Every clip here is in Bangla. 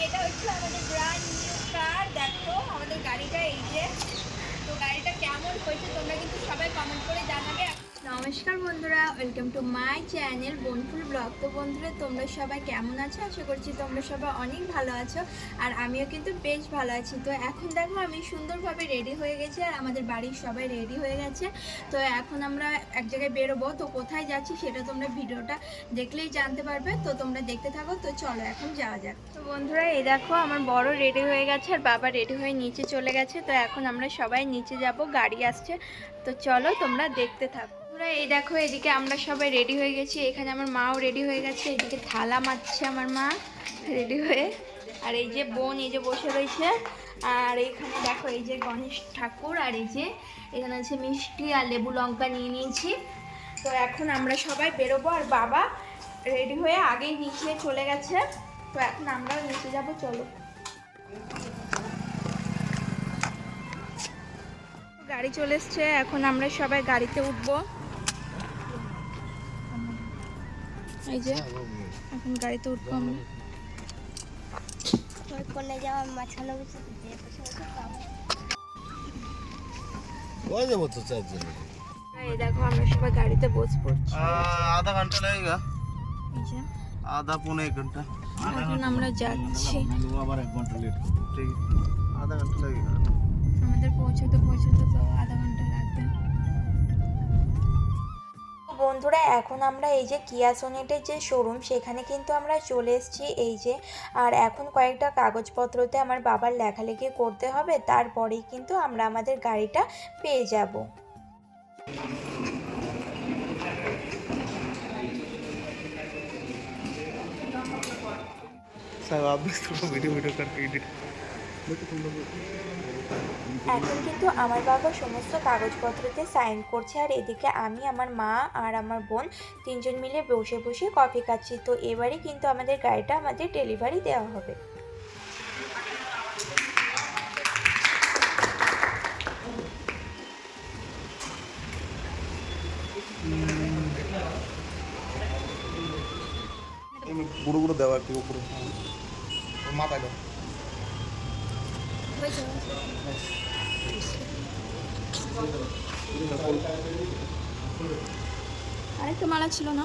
এটা হচ্ছে আমাদের ব্র্যান্ড নিউ কার। দেখো আমাদের গাড়িটা এই যে, তো গাড়িটা কেমন হয়েছে তোমরা কিন্তু সবাই কমেন্ট করে জানাবে। নমস্কার বন্ধুরা, welcome to my channel Banaful blog. তো বন্ধুরা তোমরা সবাই কেমন আছো? আশা করছি তোমরা সবাই অনেক ভালো আছো, আর আমিও কিন্তু বেশ ভালো আছি। তো এখন দেখো আমি সুন্দরভাবে রেডি হয়ে গেছি, আর আমাদের বাড়ির সবাই রেডি হয়ে গেছে। তো এখন আমরা এক জায়গায় বেরোবো, তো কোথায় যাচ্ছি সেটা তোমরা ভিডিওটা দেখলেই জানতে পারবে। তো তোমরা দেখতে থাকো। তো চলো এখন যাওয়া যাক। তো বন্ধুরা এই দেখো আমার বড় রেডি হয়ে গেছে, আর বাবা রেডি হয়ে নিচে চলে গেছে। তো এখন আমরা সবাই নিচে যাব, গাড়ি আসছে। তো চলো তোমরা দেখতে থাকো। এই দেখো এদিকে আমরা সবাই রেডি হয়ে গেছি, এখানে আমার মাও রেডি হয়ে গেছে, এদিকে থালা মারছে আমার মা রেডি হয়ে, আর এই যে বোন এই যে বসে রয়েছে, আর এইখানে দেখো এই যে গণেশ ঠাকুর, আর এই যে এখানে আছে মিষ্টি আর লেবু লঙ্কা নিয়ে নিয়েছি। তো এখন আমরা সবাই বেরোবো, আর বাবা রেডি হয়ে আগেই নিচে চলে গেছে। তো এখন আমরাও নিচে যাব, চলো। গাড়ি চলে এসছে, এখন আমরা সবাই গাড়িতে উঠবো। এই যে এখন গাড়িতে উঠবো আমরা। এই দেখো আমরা সবাই গাড়িতে বসে পড়ছি। आधा घंटा लगेगा, এই যে आधा पौने एक घंटा। এখন আমরা যাচ্ছি, ठीक, आधा घंटा लगेगा। আমাদের পৌঁছতে তো আধা ঘন্টা লাগবে। বন্ধুরা এখন আমরা এই যে কিয়া সোনেটের যে শোরুম সেখানে কিন্তু আমরা চলে এসেছি এই যে, আর এখন কয়েকটা কাগজপত্রতে আমার বাবার লেখালেখি করতে হবে, তারপরেই কিন্তু আমরা আমাদের গাড়িটা পেয়ে যাব। साहब आप भी थोड़ा वीडियो करके एडिट এখন কিন্তু আমার বাবা সমস্ত কাগজপত্রতে সাইন করছে, আর এদিকে আমি, আমার মা আর আমার বোন তিনজন মিলে বসে বসে কফি খাচ্ছি। তো এবারে কিন্তু আমাদের গাড়িটা আমাদের ডেলিভারি দেওয়া হবে। গুঁড়ো গুঁড়ো দেওয়া একটু উপরে মাথায় দাও। আরেকটা মালা ছিল না?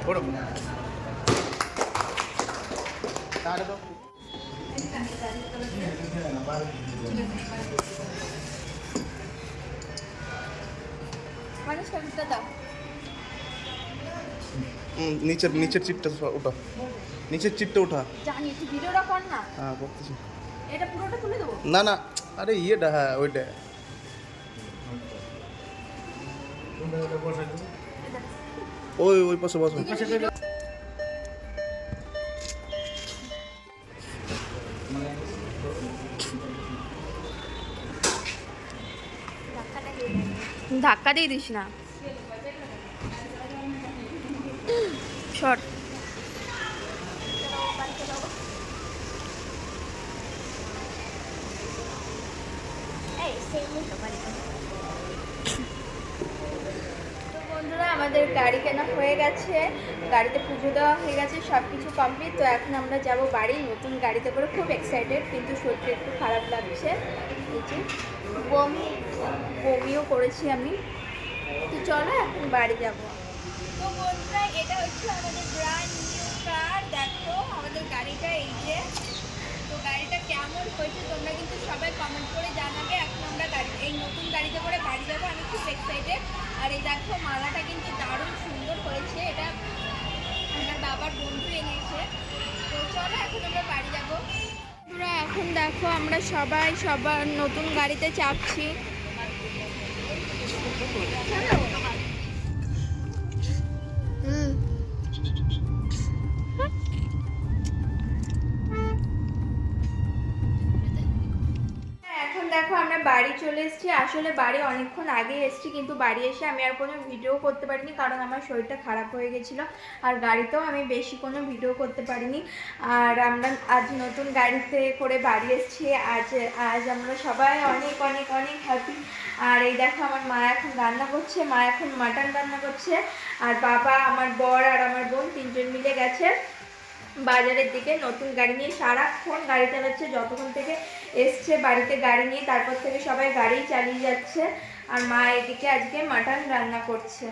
ওড়ো তাড়ে দাও। মানে সবটা দাও। নিচের চিটটা ওঠা, নিচের চিটটা ওঠা। জানি তুই ভিডিওটা কর না। হ্যাঁ করতেছি। এটা পুরোটা তুলে দেবো? না না, আরে ইয়েটা, হ্যাঁ ওইটা। ওই পাশে বসো। ধাক্কা দিয়ে দিস না, শর্ট। বন্ধুরা আমাদের গাড়ি কেনা হয়ে গেছে, গাড়িতে পুজো দেওয়া হয়ে গেছে, সব কিছু কমপ্লিট। তো এখন আমরা যাব বাড়ি নতুন গাড়িতে করে, খুব এক্সাইটেড, কিন্তু শরীরটা একটু খারাপ লাগছে। বমিও করেছি আমি। তো চলো এখন বাড়ি যাব। তো বন্ধুরা এটা হচ্ছে আমাদের ব্র্যান্ড নিউ কার। দেখো আমাদের গাড়িটা এই যে, তো গাড়িটা কেমন হয়েছে তোমরা কিন্তু সবাই কমেন্ট করে জানাবে। এখন আমরা এই নতুন গাড়িতে করে বাড়ি যাবো, আমি খুব এক্সাইটেড। আর এই দেখো মালাটা কিন্তু দারুণ সুন্দর হয়েছে, এটা আমার বাবার বন্ধু এনেছে। তো চলো এখন আমরা বাড়ি যাবো। বন্ধুরা এখন দেখো আমরা সবাই সবার নতুন গাড়িতে চাপছি। এখন দেখো আমরা বাড়ি চলে চলে এসেছি। আসলে বাড়ি অনেকক্ষণ আগে এসেছি, কিন্তু বাড়ি এসে আমি আর কোনো ভিডিও করতে পারিনি, কারণ আমার শরীরটা খারাপ হয়ে গেছিলো। আর গাড়িতেও আমি বেশি কোনো ভিডিও করতে পারিনি। আর আমরা আজ নতুন গাড়িতে করে বাড়ি এসেছি। আজ আমরা সবাই অনেক অনেক অনেক হ্যাপি। আর এই দেখো আমার মা এখন রান্না করছে, মা এখন মাটন রান্না করছে। আর বাবা, আমার বর আর আমার বোন তিনজন মিলে গেছে বাজারের দিকে নতুন গাড়ি নিয়ে। সারাক্ষণ গাড়ি চালাচ্ছে, যতক্ষণ থেকে এসছে বাড়িতে গাড়ি নিয়ে তারপর থেকে সবাই গাড়ি চালিয়ে যাচ্ছে। আর মা এদিকে আজকে মাটন রান্না করছে।